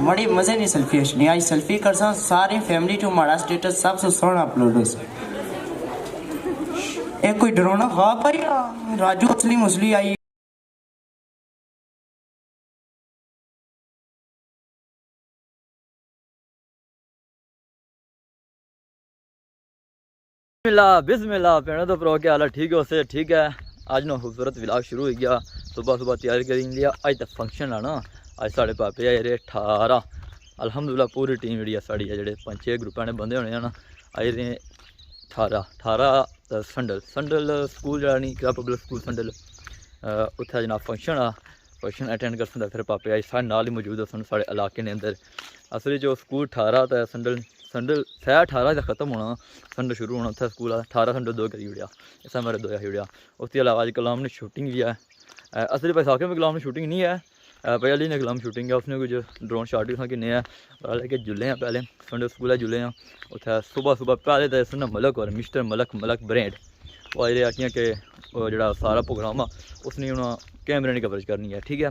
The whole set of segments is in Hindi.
बड़ी मजे नहीं सेल्फी नहीं आई सेल्फी कर सारी फैमिली टू माड़ा स्टेटस सबसे सोहना अपलोड हो कोई डरोना ख्वाब भाई राजू असली मुसली आई बिस्मिल्लाह भैनों तो प्रो क्या हाल है ठीक है उससे ठीक है। आज ना खूबसूरत व्लॉग शुरू हो गया। सुबह सुबह तैयारी करी लिया। अज तक फंक्शन है ना, अज साढ़े पापे आए रे 18 अलहमदुल्ला पूरी टीम जी साड़ी है, जो 5-6 ग्रुपों ने बंदे होने ना आए रे 18 संडल स्कूल जरा नहीं क्या पब्लिक स्कूल संडल उत्थे जनाब फंक्शन अटेंड कर सकता। फिर पापे आए साढ़े नाल ही मौजूद हो साढ़े इलाके ने अंदर। असल जो स्कूल 18 तो संडल सै 18 का खत्म होना, संडे शुरू होना। उत्थे स्कूल 18 संडे 2 करी ओड़िया, इस मेरे 2 ही ओड़िया। उसके अलावा अज गुलाम ने शूटिंग भी है। असली पैसा में गुलाम ने शूटिंग नहीं है, पहले ने गुलाम शूटिंग है। उसने कुछ ड्रोन शॉट भी किन्ने है लेके जुले हैं। पहले संडे स्कूल है जुले हैं उत्थे सुबह पहले तो इसने मलक और मिस्टर मलक ब्रेड वो आई रहा कि वो जो सारा प्रोग्राम आ उसने हूँ कैमरे ने कवरेज करनी है। ठीक है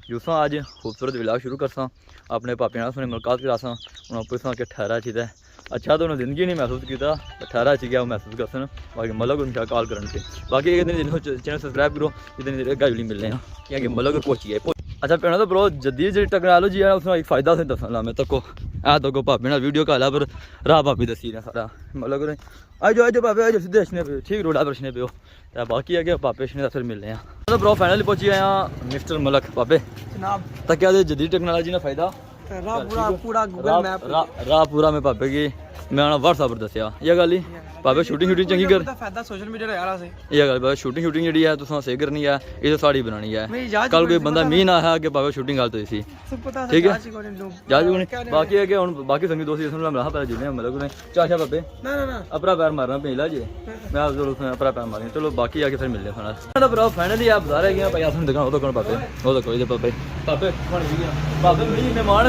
जुसा अज खूबसूरत व्लॉग शुरू करसा, अपने पापे ने मुलाकात करासा। उन्होंने पूछा कि 18 च अच्छा तो उन्होंने जिंदगी नहीं महसूस किया, 18 च गया महसूस कर सन। बाकी मलक उनका कॉल करने बाकी एक दिन चैनल सब्सक्राइब करो, जितने गाड़ी मिलने हैं क्या मलक पहुँची है। अच्छा भैनों तो ब्रो जदीद जी टेक्नोलॉजी है उसमें एक फ़ायदा से दसा मैं तको तको भाभी ने वीडियो कॉल पर राह भाभी दसी ने सारा मतलब आज भाभी आज सीधे अच्छने पे ठीक रोडा पर अच्छने पे हो। बाकी है कि पापे अच्छने फिर मिलने हैं। तो ब्रो फाइनली पहुंची आया मिस्टर मलक पापे जनाब। तो क्या जदीद टेक्नोलॉजी ने फायदा राह पूरा में पापे की मैं व्हाट्सएप पर दसिया ये गल ही पापे शूटिंग चंगी कर सोशल मीडिया ये गल शूटिंग जी है तुम सही करनी है, ये साड़ी बनानी है। कल कोई बंदा मीह ना है कि पापे शूटिंग गलत हुई सी ठीक है जाज। बाकी है कि हम बाकी संगी दोस्त पहले जुड़े मतलब चाचा पापे अपना पैर मारना पेला जी मैं अपना पैर मारेंगे। चलो बाकी आके फिर मिलते हैं। फाइनली आप बता रहे भाई आपने दुकान वो कौन पापे वो तो कोई पापे पापे पापे मेहमान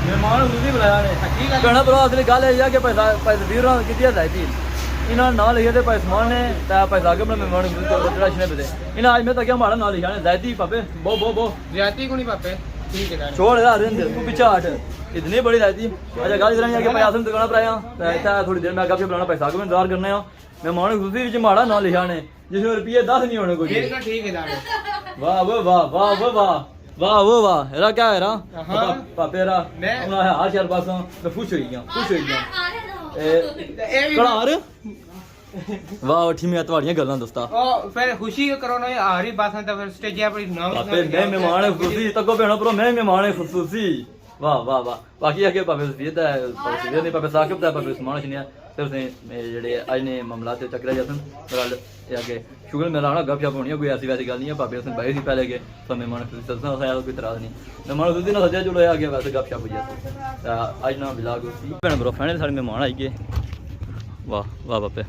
मेहमान बुलाया ने कहना ब्रो असली गल है कि पैसा 20 की जाती इन्होंने ना लिखे थे पैसमान ने पैसा आगे अपना मेहमान चढ़ाने पे थे इन्हें आज मैं तक हमारा ना लिखा जायती पापे बो जायती को नहीं पापे छोड़ यार तू पीछे हट इतनी बड़ी जायती। अच्छा गल इधर कि भाई असम दुकान पर आया थोड़ी देर मैं अगर बुलाना पैसा आगे इंतजार करने मेहमान खुशी माड़ा ना लिखा ने जिसमें रुपये 10 नहीं होने कुछ। वाह वाह वाह वाह वाह वाह वो वाह एरा क्या है पापे एरा हार शार पास मैं खुश हो गया कड़ार वाह उठी मैं तुम्हारी गल्लां दोस्ता फिर खुशी करो ना हारी बात है तो फिर स्टेज पर नाम पापे मैं मेहमान खुशी तको भेणो पर मैं मेहमान खुशी वाह वाह वाह। बाकी आके पापे सफीद है नहीं पापे साकिब है पापे उस्मान छनिया फिर उसने जेडे आज ने मामला ते चक्रा जसन गल ये आगे शुगर मेरा ना गपशप होनी है कोई ऐसी वैसी गल नहीं है। पापे उसने बाहर ही पहले गए तो मेहमान खुशी सदना खाया कोई तरह नहीं मेहमान खुशी ना सजा जुड़े आगे वैसे गपशप हो जाते आज ना ब्लॉग उसी भैन ब्रो फाइनल सारे मेहमान आई गए। वाह वाह पापे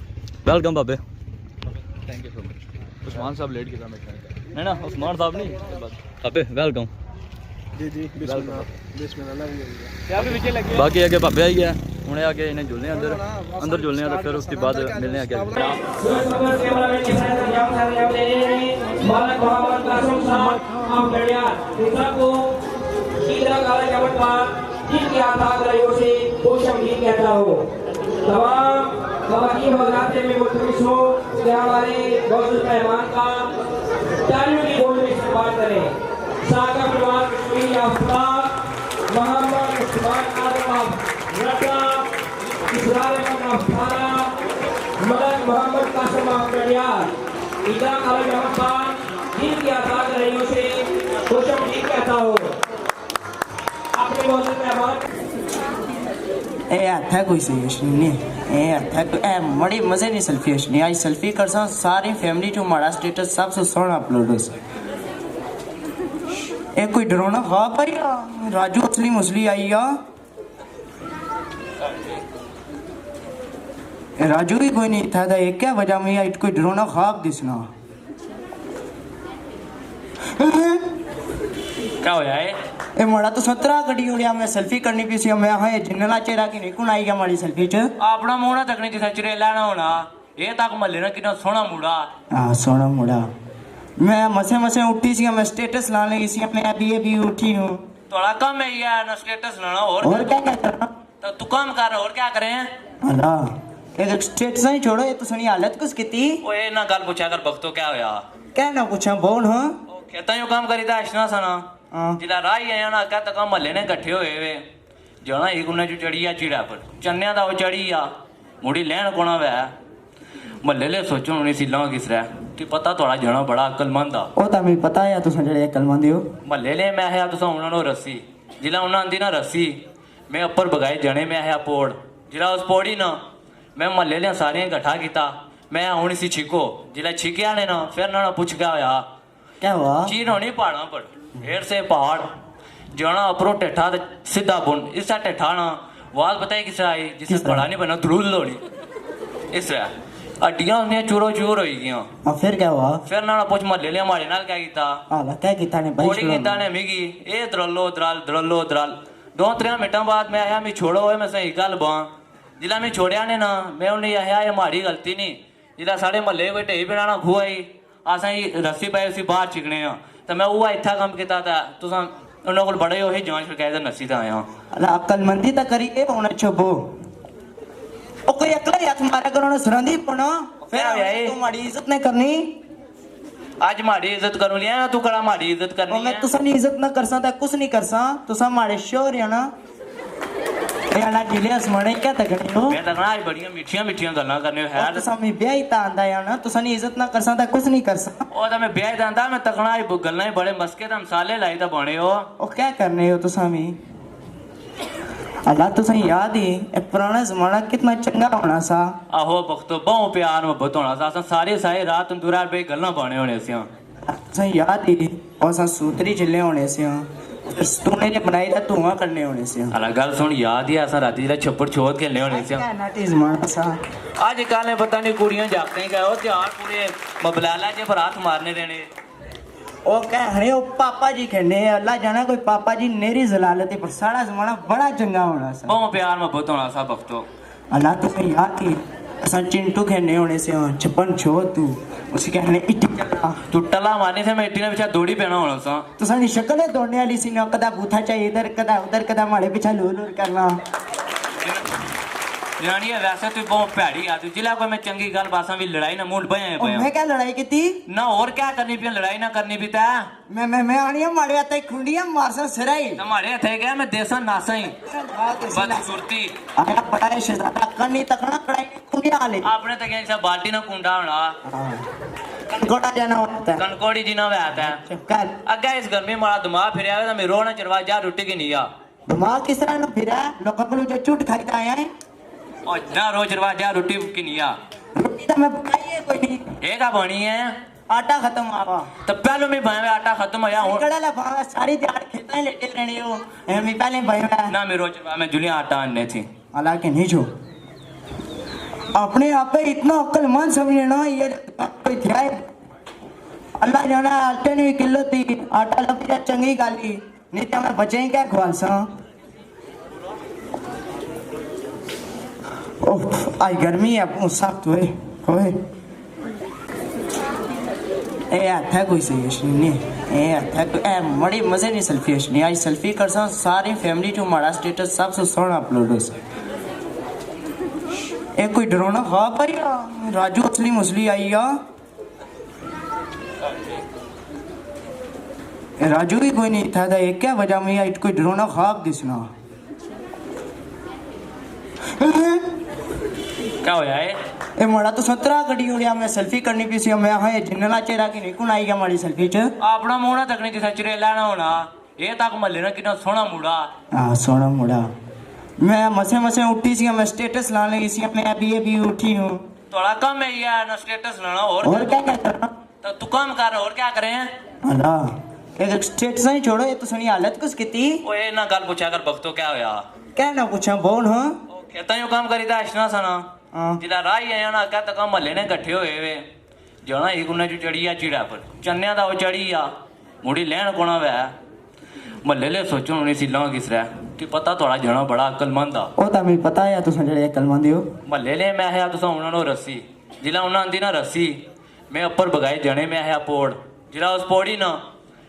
वेलकम पापे thank you so much. Usman साहब लेट किया नहीं ना उस्मान साहब नहीं पापे वेलकम जी बाकी आगे पापे आई गया हूँ आगे इन्हें जुलने अंदर जुलने तो फिर उसके बाद मिलने आगे मोहम्मद कासिम इधर जिन की आजाद रहियों से खुशमदीद कहता हो अपने मौजूद मेहमान कोई सही नहीं बड़ी मजे नहीं सेल्फी नहीं आई सेल्फी कर सारी फैमिली टू माड़ा स्टेटस सबसे सोहना अपलोड हो कोई डरोना ख्वाब भाई राजू असली मुसली आई राजू ही कोई नहीं था एक क्या वजह में या कोई डरोना ख्वाब दिसना क्या होया है ए मोड़ा तो 17 गड्डी उड़िया मैं सेल्फी करनी पी सी मैं हां जिन्ना चेहरा की नहीं कौन आई गया मारी सेल्फी च अपना मोड़ा तकनी दिसा चरे लाना होना ये तक मल्ले ना कितना सोना मुड़ा हां सोना मुड़ा मैं मसे मसे उठी सी, मैं स्टेटस लाने लगी सी, मैं अभी उठी हूँ। थोड़ा कम है यार ना स्टेटस लाना और क्या क्या करना? तो तू काम कर और क्या करें अल्लाह, एक स्टेटस ही छोड़ो, ये तो सुनी हालत कुछ किती। ओए ना गल पूछा कर बख्तो क्या होया क्या ना पूछा बोल। हाँ खेता यो काम करीदा इशना सना हाँ। जिला राही आया ना क्या तक महल्ले ने इकट्ठे होए वे जाना एक उन्हें जो चढ़ी आ चिड़ा पर चन्या दा वो चढ़ी आ मुड़ी लैन कोना वै महल्ले ले सोचो उन्हें सिला किस रहा ते पता थोड़ा जाना बड़ा अक्लमंद आ ओ तो मैं पता है तुम जड़े अक्लमंद हो। महल्ले ले मैं है तुसा उन्होंने रस्सी जिला उन्हें आंदी ना रस्सी मैं ऊपर बगाए जने में है पोड़ जिला उस पोड़ी ना मैं महल्ले ले सारे इकट्ठा किया मैं हूं सी छिको जिला छिकिया ने ना फिर ना पूछ क्या होया क्या हुआ? चीन होनी पहाड़ा पर ढेर से पहाड़ जाना ऊपरों टेठा ते सीधा बुन इसका टेठा ना वाल बताए किस तरह आई जिससे किस तरह? बड़ा नहीं बना धुल लोड़ी इस तरह हड्डियां होंदियां चूरो चूर हो गई हाँ फिर क्या हुआ? फिर ना पूछ महल्ले ले हमारे नाल क्या कीता आला क्या किता ने भाई? कोड़ी कीता ने मिगी ए द्रलो द्रल 2-3 मिनटां बाद मैं आया मैं छोड़ो होए मैं सही गल बां जिला मैं छोड़िया ने ना मैं उन्हें आया ये हमारी गलती नहीं जिला साढ़े महल्ले कोई ढेई बनाना खुआई असें रस्सी पाई उसी बाहर चिकने तो मैं वो इत्था कम किया था तुसा उन्होंने कोल बड़े हो ही जांच शिकायत नस्सी था आया अल्लाह अक्लमंदी तो करी ए होना छुबो ओ कोई अकल हाथ मारा करो ना सुरंदी पनो फिर क्या है? तुम्हारी इज्जत नहीं करनी। आज हमारी इज्जत करूँ लिया तू कड़ा हमारी इज्जत ओ करनी मैं है तुसा नहीं इज्जत ना कर सकता कुछ नहीं कर सा तुसा मारे शोर है ना ये ना जिलेस मने क्या तकनी हो मैं तो आज बड़ियां मिठियां गल्लां करने है तुसा मैं ब्याह ता आंदा या ना तुसा नहीं इज्जत ना कर सकता कुछ नहीं कर सकता। ओ तो मैं ब्याह दांदा मैं तकना गल्लां बड़े मस्के दा मसाले लाई ता बने हो ओ क्या करने हो तुसा मैं अल्लाह तुसा याद ही एक पुराना जमाना कितना चंगा होना सा। आहो बख्तो बहु प्यार मोहब्बत होना सा सारी सारी रात तंदूरा पे गल्लां बने होने से तुसा याद ही और सा सूतरी चिल्ले होने से तूने ने बनाई था धुआं करने होने से। अला गल सुन याद ही ऐसा राती दा छप्पड़ छोड़ खेलने होने से क्या नाटी जमाना सा। आज कल ने पता नहीं कुड़ियां जागते ही गए हो त्यार पूरे मबलाला जे पर हाथ मारने देने ओ कह रहे हो पापा जी कहने अल्लाह जाना कोई पापा जी नेरी जलालती पर सारा जमाना बड़ा चंगा होना सा। बहु प्यार मोहब्बत होना सा बख्तो अल्लाह तुम्हें याद ही असा चिंटू कहने होने से छप्पन छो तू उसी कहने इट्टी चला तू टला मारने से मैं इट्टी ने पीछे दौड़ी पैना होना सा तो सारी शक्ल है दौड़ने वाली सी ना कदा बूथा चाहिए इधर कदा उधर कदा मारे पीछे लूर करना। जानी है वैसे तू बहुत प्यारी आ तू जिला कोई मैं चंगी गल बासा भी लड़ाई ना मूड भया ओ मैं क्या लड़ाई की थी ना और क्या करनी पी लड़ाई ना करनी पी ता मैं आनिया मारे आते खुंडिया मारसा सिराई तुम्हारे हथे गया मैं देसा नासा ही बस सुरती आया बड़ा शहजादा करनी तकना कड़ाई खुंडिया आले आपने तक ऐसा बाल्टी ना कुंडा होना गोटा जाना होता है कनकोड़ी जी ना आता है कर अग्गा इस गर्मी मारा दिमाग फिर आया तो मैं रोना चरवा जा रोटी की नहीं आ दिमाग किस तरह न फिरा लोगों को जो चूट खाईता आया है और ना रोज चरवा जा रोटी की नहीं आ रोटी तो मैं बनाई है कोई नहीं एक आ बनी है आटा खत्म आवा तो पहले मैं भाई आटा खत्म होया हूं कड़ा लफा सारी दिहाड़ खेता है लेटे रहने हो मैं पहले भाई ना मैं रोज चरवा मैं जुलिया आटा आने थी हालांकि नहीं जो अपने आप पे इतना अक्लमंद समझे ना ये कोई थिया अल्लाह जाना आटे ने किलो थी आटा लपी चंगी गाली नहीं तो मैं बचे क्या ख्वालसा। ओह आज गर्मी है सख्त हुए होए ए था कोई सही नहीं ए था ए बड़ी मजे नहीं सेल्फी नहीं आज सेल्फी कर सा सारी फैमिली टू हमारा स्टेटस सबसे सोना अपलोड हो सा। ए कोई डरोना ख्वाब भाई राजू असली मुसली आई या राजू भी कोई नहीं था एक क्या वजह में या कोई डरोना ख्वाब दिसना क्या होया है ए मोड़ा तो 17 गड्डी उड़िया मैं सेल्फी करनी पी सी मैं हाँ जिन्नला चेहरा की नहीं कौन आई गया हमारी सेल्फी च अपना मोड़ा तकनी जिसा चिरेला ना होना ये तक महल्ले ना कितना सोना मुड़ा हाँ सोना मुड़ा मैं मसे मसे उठी सी मैं स्टेटस लाने लगी सी मैं अभी उठी हूँ। थोड़ा कम है यार ना स्टेटस लाना और क्या क्या करना? तो तू काम कर और क्या करें अल्लाह एक स्टेटस ही छोड़ो ये तो सुनी हालत कुछ किती ओए ना गल पूछा कर बख्तो क्या होया क्या ना पूछा बोल। हाँ खेता यो काम करीदा इशना सना हाँ। जिला राही आया ना क्या तक महल्ले ने इकट्ठे होए वे जाना एक उन्हें जो चढ़ी आ चिड़ा पर चन्या दा वो चढ़ी आ मुड़ी लैन कोना वै महल्ले ले सोचो उन्हें सिला किस रहा ते पता थोड़ा जाना बड़ा अक्लमंद आ ओ तो मैं पता है तुम जड़े अक्लमंद हो। महल्ले ले मैं है तुसा उन्होंने रस्सी जिला उन्हें आंदी ना रस्सी मैं ऊपर बगाए जने में है पोड़ जिला उस पौड़ी ना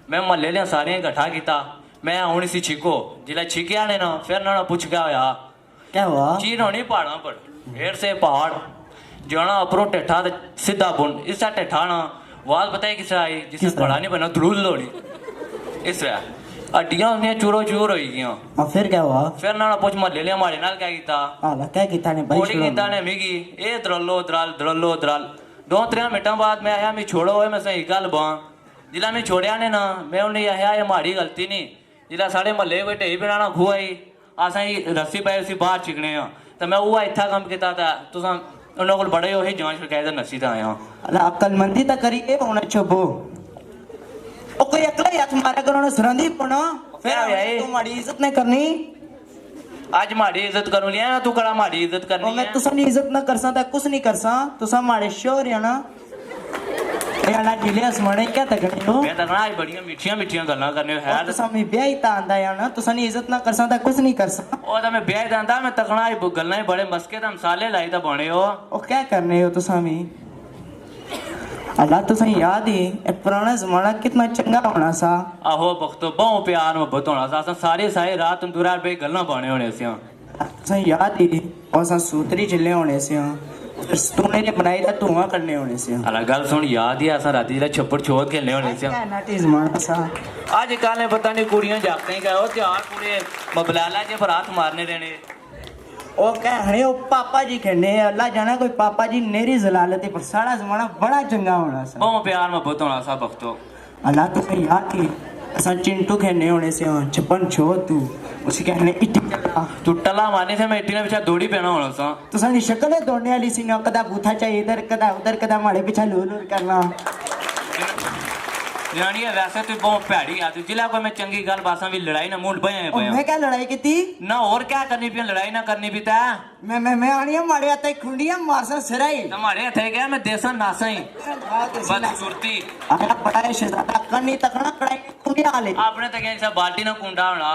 मैं महल्ले लिया सारे इकट्ठा किया मैं हूँ सी छिको जिला छिकिया ने ना फिर ना पूछ क्या होया क्या हुआ? चीन होनी पहाड़ों पर ढेर से पहाड़ जाना ऊपरों टेठा ते सीधा बुन इसका टेठा ना आवाज बताए किस आई जिससे किस तरह? बड़ा नहीं बना धुल लोड़ी इस तरह हड्डियां उन्हें चूरो चूर हो गई और फिर क्या हुआ? फिर ना पूछ महल्ले लिया हमारे नाल क्या किया आला क्या किता ने भाई? पौड़ी कीता ने मिगी ए द्रलो द्रल 2-3 मिनटां बाद मैं आया मैं छोड़ो होए मैं सही गल बां जिला मैं छोड़िया ने ना मैं उन्हें आया ये हमारी गलती नहीं जिला साढ़े महल्ले कोई ढेई बनाना खुआई असें ही रस्सी पाई उसी बाहर चिकने आ तो मैं वो इत्था कम किया था तुस उन्होंने कोल बड़े हो ही जांच शिकायत नस्सी ता आया अला अक्लमंदी तो करिए होना चुबो ओ कोई अकला ही हाथ मारा करो ना सुरंदी पनो फिर क्या होया ये? तुम्हारी इज्जत नहीं करनी आज हमारी इज्जत करूं लिया तू कड़ा हमारी इज्जत और करनी मैं है तुसा नहीं इज्जत ना करसा तो कुछ नहीं करसा तुसा मारे शोर है ना याना जिलेस मने क्या तकनी हो मैं तो आज बड़ियां मिठियां गल्लां करने है तुसा में ब्याह ही ता आंदा याना तुसा नहीं इज्जत ना करसा तो कुछ नहीं करसा ओ तो मैं ब्याह दांदा मैं तकना गल्लां ही बड़े मस्के दा मसाले लाई दा बने हो ओ क्या करने हो तुसा में अल्लाह तुसा याद ही एक पुराना जमाना कितना चंगा होना सा आहो बख्तो बहु प्यार मोहब्बत होना सा असां सारी सारी रात तंदूरा पे गल्लां बने होने से तुसा याद ही और सा सूतरी चिल्ले होने से फिर तूने ने बनाई था धुआं करने होने से अला गल सुन याद ही असां राती दा छप्पड़ छोड़ खेलने होने से क्या नाटी जमाना सा आज कल ने पता नहीं कुड़ियां जागते ही गए त्यार पूरे मबलाला जे पर हाथ मारने देने ओ क्या हणे ओ पापा जी कहने अल्लाह जाना कोई पापा जी नेरी जलालती पर सारा जमाना बड़ा चंगा होना सा बहु प्यार मोहब्बत होना सा बख्तो अल्लाह तुम्हें याद ही असा चिंटू कहने होने से छप्पन छो तू उसी कहने इट्टी चला तू टला मारने से मैं इट्टी ने पीछे दौड़ी पैना होना सा तो सानी शक्ल है दौड़ने वाली सी ना कदा बूथा चाहिए इधर कदा उधर कदा मारे पीछे लूर लूर करना जानी है वैसे तू बहुत भैड़ी आ तू जिला कोई मैं चंगी गल बासा भी लड़ाई ना मूड भया और मैं क्या लड़ाई की थी ना और क्या करनी पी लड़ाई ना करनी पी ता मैं आनी मारे आते खुंडिया मारसा सिराई हमारे हथे गया मैं देसा नासा ही बस सुरती आया बड़ा है शहजादा करनी तकना कड़ाई खुंडिया आले आपने तो क्या बाल्टी ना कुंडा होना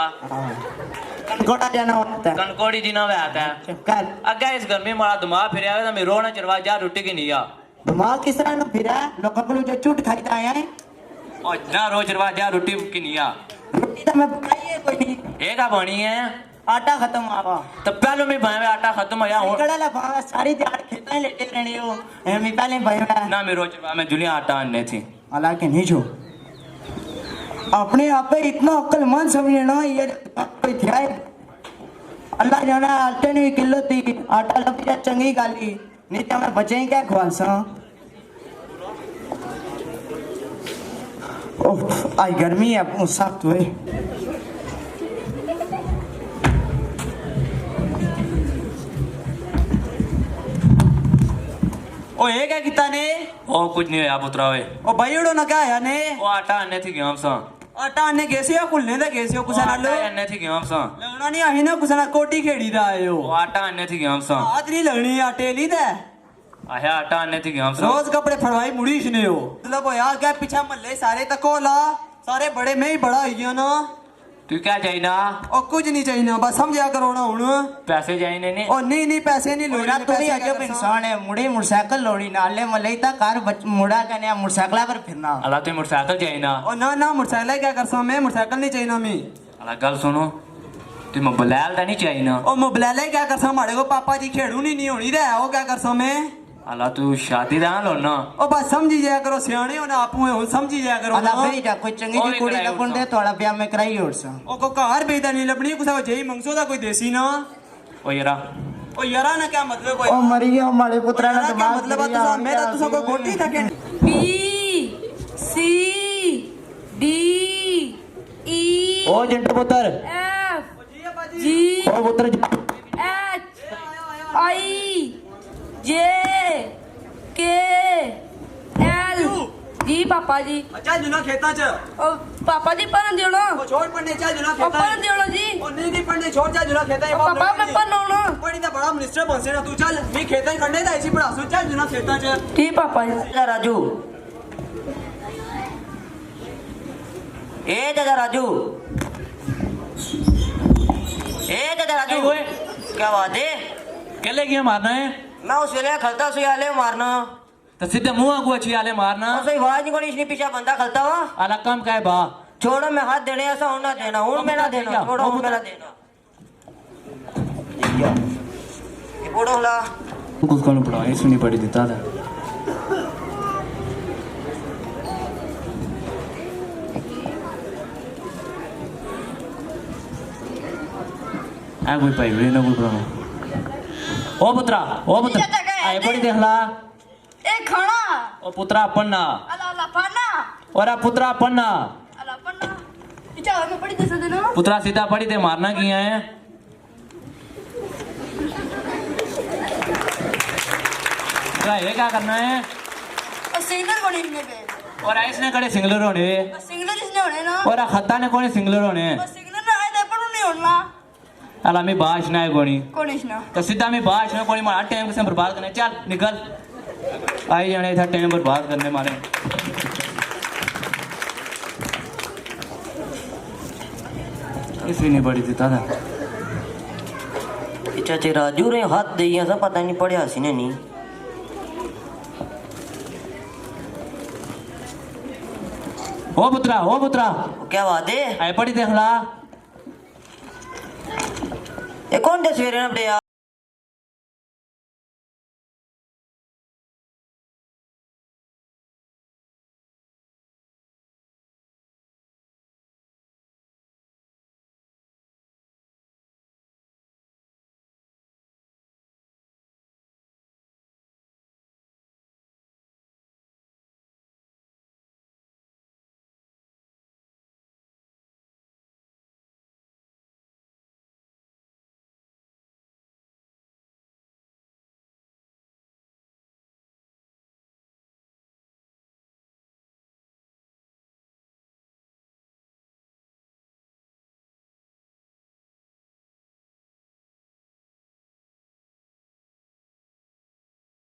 कनकोड़ा जाना होता है कनकोड़ी जी ना वे आता है कर अग्गा इस गर्मी मारा दिमाग फिर आया मैं रोना चरवा जा रोटी की नहीं आ दिमाग किस तरह न फिरा लोगों को जो चूट खाईता आया है और ना रोज चरवा जा रोटी की नहीं आ रोटी तो मैं बनाई है कोई नहीं ये का बनी है आटा खत्म आवा तो पहले मैं भाई आटा खत्म होया हूं कड़ा ला भागा सारी दिहाड़ खेता है लेटे रहने हो मैं पहले भाई ना मैं रोज चरवा मैं जुलिया आटा आने थी हालांकि नहीं छो अपने आप पे इतना अक्लमंद समझे ना ये कोई ध्याय अल्लाह जाना आटे ने किल्लत थी आटा लग जा चंगी गाली नहीं तो मैं बचे क्या ख्वालसा ओह आई गर्मी है अब सख्त हुए ओ ये क्या किता ने ओ कुछ नहीं होया पुत्रा वे ओ भाई उड़ो ना क्या है ने ओ आटा आने थी गेम सा आटा आने गेसे या कुलने दा गेसे हो कुसा नालो आटा आने थी गेम सा लगना नहीं आही ना कुसा ना कोटी खेड़ी दा आयो ओ आटा आने थी गेम सा आत नहीं लगनी आटे ली दे आया आटा आने थी गेम सा रोज कपड़े फड़वाई मुड़ी इसने हो मतलब वो यार क्या पीछा मल्ले सारे तको ला सारे बड़े में ही बड़ा ही गया ना तू क्या चाहिए ना और कुछ नहीं चाहिए ना बस समझा करो ना हुन पैसे चाहिए नहीं और नहीं पैसे नहीं लोड़ा तू ही अजब इंसान है मुड़ी मोटरसाइकिल लोड़ी नाले मल्ले ता कार मुड़ा कने मोटरसाइकिल पर फिरना अल्लाह तू मोटरसाइकिल चाहिए ना और ना मोटरसाइकिल क्या करसा मैं मोटरसाइकिल नहीं चाहिए ना मैं अल्लाह गल सुनो तू मोबाइल दा नहीं चाहिए ना और मोबाइल क्या करसा हमारे को पापा जी खेड़ू नहीं होनी दे वो क्या करसा मैं अल्लाह तू शादी दा लो ना ओ बस समझी जाया करो सियाणे हो ना आपू हो समझी जाया करो अल्लाह भाई जा कोई चंगी जी कुड़ी लबन दे तोड़ा ब्याह में कराई होरसा ओ को कार बेदा नहीं लबनी कुसा जेई मंगसो दा कोई देसी ना ओ यारा ओ यारा ना क्या मतलब कोई ओ मरियो हमारे पुत्रा ना दिमाग मतलब तुसा मैं तो तुसा को गोटी थके B C D E ओ जंटू पुत्र F G ओ पुत्र H I J K L जी पापा जी चल जुना खेता च ओ पापा जी पढ़न दियो ना ओ छोड़ पढ़ने चल जुना ओ खेता पढ़न दियो ना जी ओ नहीं पढ़ने छोड़ चल जुना खेता ओ पापा मैं पढ़नो ना पढ़ी तो बड़ा मिनिस्टर बनसे ना तू चल मैं खेता ही खंडे दा ऐसी पढ़ा सो चल जुना खेता च ठीक पापा जी राजू ए दादा राजू क्या बात है केले की मारना है मैं उस वेले खलता सुई आले मारना तो सीधे मुंह को अच्छी आले मारना और सही आवाज नहीं कोनी इसने पीछे बंदा खलता हुआ आला कम का है बा छोड़ो मैं हाथ देने ऐसा होना देना हूं मैं ना देना छोड़ो हूं मैं ना देना ये बोड़ो ला कुछ कौन पढ़ा ये सुनी पड़ी देता था आ कोई पाई रे ना कोई पढ़ा ओ पुत्रा आए पड़ी देख ला ए खाना ओ पुत्रा पन्ना अला अला पाना और आ पुत्रा पन्ना अला पन्ना इचा मैं पढ़ी दे देना पुत्रा सीधा पड़ी दे मारना किया है ये क्या करना है और सिंगलर कोनी ने पे और इसने कड़े सिंगलर होने सिंगलर इसने होने ना और खत्ता ने कोने सिंगलर होने बस सिंगलर ना आए ते पण नहीं होना अला मी बाश ना है कोनी कोनी इसना तो सीधा मी बाश ना कोनी मारा टाइम से बर्बाद करने चल निकल आई जाने था टाइम बर्बाद करने मारे इसी नहीं पड़ी थी था चाचे राजू रे हाथ दे ऐसा पता नहीं पड़े हसी ने नहीं ओ पुत्रा क्या बात है आए पड़ी देख ला ये कौन दे सवेरे ना बड़े यार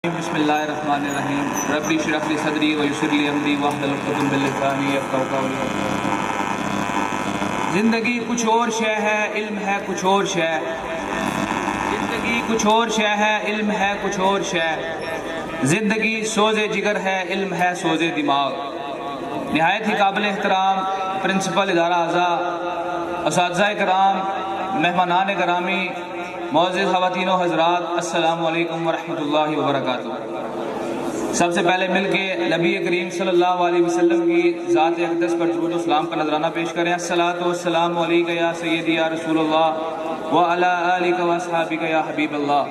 बिस्मिल्लाहिर्रहमानिर्रहीम रब्बी इश्रह ली सदरी व यस्सिर ली अमरी वहलुल उक़दतम मिन लिसानी यफ़क़हू क़ौली। ज़िंदगी कुछ और शय है इल्म है कुछ और शय ज़िंदगी कुछ और शय है इल्म है कुछ और शय ज़िंदगी सोज़े जिगर है इल्म है सोज़े दिमाग। निहायत ही काबिल एहतराम प्रिंसिपल इदारा आज़ा असातिज़ा कराम मेहमानान गिरामी मौज़िज़ ख़वातीन व हज़रात अस्सलामु अलैकुम व रहमतुल्लाहि व बरकातुहू। सबसे पहले मिल के नबी करीम सल्लल्लाहु अलैहि वसल्लम की ज़ात अक़दस पर दुरूद व सलाम का नजराना पेश करें। अस्सलातु वस्सलामु अलैका या सय्यदी या रसूलल्लाह व अला आलिका व अस्हाबिका या हबीबल्लाह।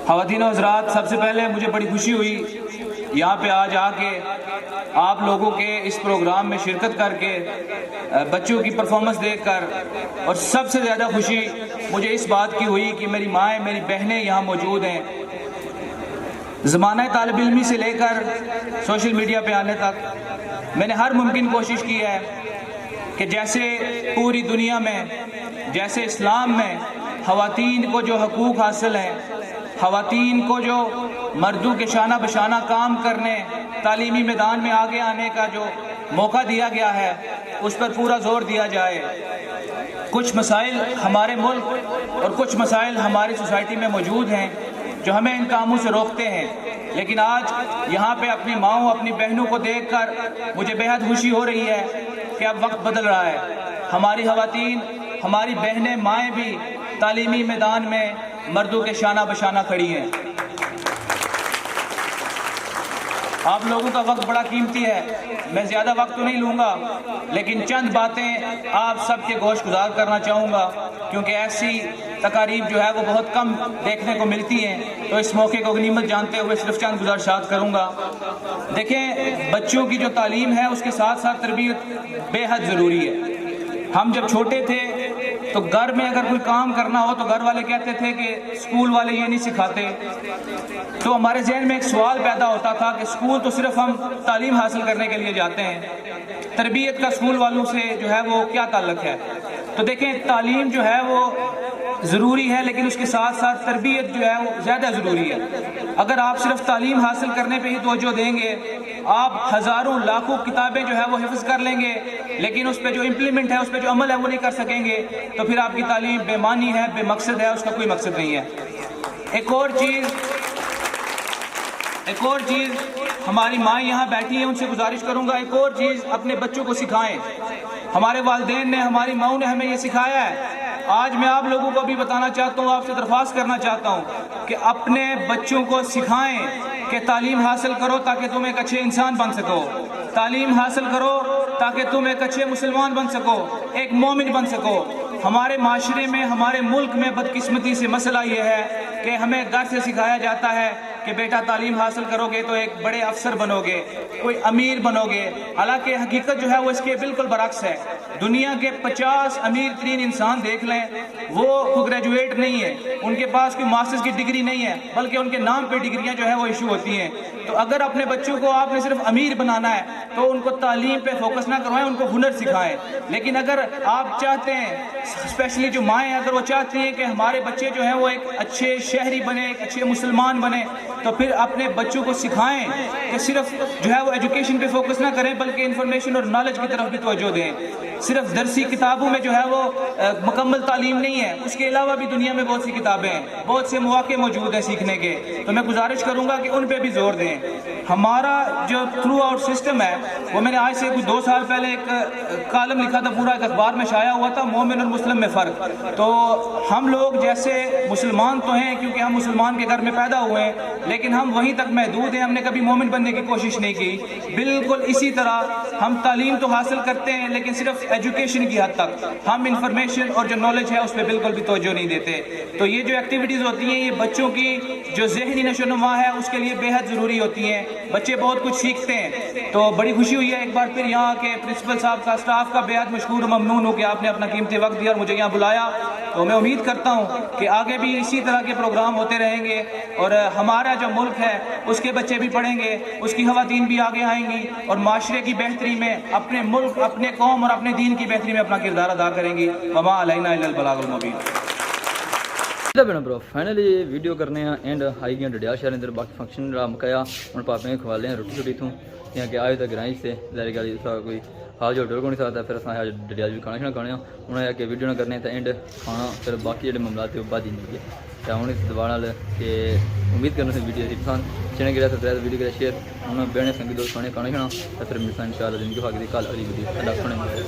ख़वातीन व हज़रात, सबसे पहले मुझे बड़ी खुशी हुई यहाँ पे आज आके आप लोगों के इस प्रोग्राम में शिरकत करके बच्चों की परफॉर्मेंस देखकर, और सबसे ज़्यादा खुशी मुझे इस बात की हुई कि मेरी माएँ मेरी बहनें यहाँ मौजूद हैं। ज़माना तालिब इल्मी से लेकर सोशल मीडिया पे आने तक मैंने हर मुमकिन कोशिश की है कि जैसे पूरी दुनिया में, जैसे इस्लाम में ख़वातीन को जो हकूक़ हासिल हैं, ख़वातीन को जो मर्दों के शाना बशाना काम करने, तालीमी मैदान में आगे आने का जो मौका दिया गया है, उस पर पूरा जोर दिया जाए। कुछ मसाइल हमारे मुल्क और कुछ मसाइल हमारी सोसाइटी में मौजूद हैं जो हमें इन कामों से रोकते हैं, लेकिन आज यहाँ पे अपनी माओं अपनी बहनों को देखकर मुझे बेहद खुशी हो रही है कि अब वक्त बदल रहा है। हमारी ख़वातीन, हमारी बहनें, माएँ भी तालीमी मैदान में मर्दों के शाना बशाना खड़ी हैं। आप लोगों का वक्त बड़ा कीमती है, मैं ज़्यादा वक्त तो नहीं लूँगा, लेकिन चंद बातें आप सबके गोश गुजार करना चाहूँगा, क्योंकि ऐसी तकारीब जो है वो बहुत कम देखने को मिलती हैं। तो इस मौके को गनीमत जानते हुए सिर्फ चंद गुजारिशात करूँगा। देखें, बच्चों की जो तालीम है उसके साथ साथ तरबियत बेहद ज़रूरी है। हम जब छोटे थे तो घर में अगर कोई काम करना हो तो घर वाले कहते थे कि स्कूल वाले ये नहीं सिखाते, तो हमारे जहन में एक सवाल पैदा होता था कि स्कूल तो सिर्फ हम तालीम हासिल करने के लिए जाते हैं, तरबियत का स्कूल वालों से जो है वो क्या ताल्लुक है। तो देखें, तालीम जो है वो ज़रूरी है, लेकिन उसके साथ साथ तरबियत जो है वो ज़्यादा ज़रूरी है। अगर आप सिर्फ तालीम हासिल करने पे ही तवज्जो देंगे, आप हज़ारों लाखों किताबें जो है वो हिफ्ज़ कर लेंगे, लेकिन उस पर जो इम्प्लीमेंट है, उस पर जो अमल है वो नहीं कर सकेंगे, तो फिर आपकी तालीम बेमानी है, बेमकसद है, उसका कोई मकसद नहीं है। एक और चीज़ एक और चीज़, हमारी माँ यहाँ बैठी है, उनसे गुजारिश करूँगा एक और चीज़ अपने बच्चों को सिखाएं। हमारे वालिदैन ने, हमारी माँ ने हमें ये सिखाया है। आज मैं आप लोगों को भी बताना चाहता हूँ, आपसे दरख्वास्त करना चाहता हूँ कि अपने बच्चों को सिखाएं कि तालीम हासिल करो ताकि तुम एक अच्छे इंसान बन सको, तालीम हासिल करो ताकि तुम एक अच्छे मुसलमान बन सको, एक मोमिन बन सको। हमारे माशरे में, हमारे मुल्क में बदकिस्मती से मसला ये है कि हमें घर से सिखाया जाता है कि बेटा तालीम हासिल करोगे तो एक बड़े अफसर बनोगे, कोई अमीर बनोगे। हालांकि हकीकत जो है वो इसके बिल्कुल बरक्स है। दुनिया के 50 अमीर तरीन इंसान देख लें, वो कोई ग्रेजुएट नहीं है, उनके पास कोई मास्टर्स की डिग्री नहीं है, बल्कि उनके नाम पे डिग्रियां जो है वो इशू होती हैं। तो अगर अपने बच्चों को आपने सिर्फ अमीर बनाना है तो उनको तालीम पे फोकस ना करवाएं, उनको हुनर सिखाएं। लेकिन अगर आप चाहते हैं, स्पेशली जो माएँ अगर वो चाहती हैं कि हमारे बच्चे जो हैं वो एक अच्छे शहरी बने, एक अच्छे मुसलमान बने, तो फिर अपने बच्चों को सिखाएं कि सिर्फ जो है वो एजुकेशन पे फोकस ना करें बल्कि इंफॉर्मेशन और नॉलेज की तरफ भी तवज्जो दें। सिर्फ दरसी किताबों में जो है वो मुकम्मल तालीम नहीं है, उसके अलावा भी दुनिया में बहुत सी किताबें हैं, बहुत से मौके मौजूद हैं सीखने के। तो मैं गुजारिश करूंगा कि उन पे भी जोर दें। हमारा जो थ्रू आउट सिस्टम है वो, मैंने आज से कुछ 2 साल पहले एक कॉलम लिखा था, पूरा एक अखबार में शाया हुआ था, मोमिन और मुस्लिम में फ़र्क। तो हम लोग जैसे मुसलमान तो हैं क्योंकि हम मुसलमान के घर में पैदा हुए हैं, लेकिन हम वहीं तक महदूद हैं, हमने कभी मोमिन बनने की कोशिश नहीं की। बिल्कुल इसी तरह हम तालीम तो हासिल करते हैं लेकिन सिर्फ एजुकेशन की हद तक, हम इंफॉर्मेशन और जो नॉलेज है उस पर बिल्कुल भी तवज्जो नहीं देते। तो ये जो एक्टिविटीज़ होती हैं ये बच्चों की जो ज़हनी नशोनुमा है उसके लिए बेहद ज़रूरी होती हैं। बच्चे बहुत कुछ सीखते हैं। तो बड़ी खुशी हुई है एक बार फिर यहाँ के प्रिंसिपल साहब का, स्टाफ का बेहद मशकूर ममनून हो कि आपने अपना कीमती वक्त दिया और मुझे यहाँ बुलाया। तो मैं उम्मीद करता हूँ कि आगे भी इसी तरह के प्रोग्राम होते रहेंगे और हमारा जो मुल्क है उसके बच्चे भी पढ़ेंगे, उसकी ख़वातीन भी आगे आएंगी और माशरे की बेहतरी में, अपने मुल्क, अपने कौम और अपने दीन की बेहतरी में अपना किरदार अदा करेंगी। वमा अलैना इल्लल बलागुल मुबीन। ब्रो फाइनली वीडियो करने एंड आई गया डडियाल शहर अंदर, बाकी फंक्शन मुकाया हम पापे खवा लें रोटी छोटी इतों यहाँ के आए तो ग्रांई से जारी गल कोई हाल जो होटल को नहीं सकता, फिर अस डडियाल भी खाना शाना खाने उन्हें आके वीडियो ना करने तो एंड खाना, फिर बाकी जो मामलात है बाद ही नहीं है। तो हूँ इस दबाना कि उम्मीद करना से वीडियो पसंद चैनल गिरा सब्सक्राइब, वीडियो करें शेयर, उन्होंने बहने संगी दोस्त खाने खाना खाना, तो फिर मिलता इंशाअल्लाह जिंदगी भाग दी कल अगली वीडियो।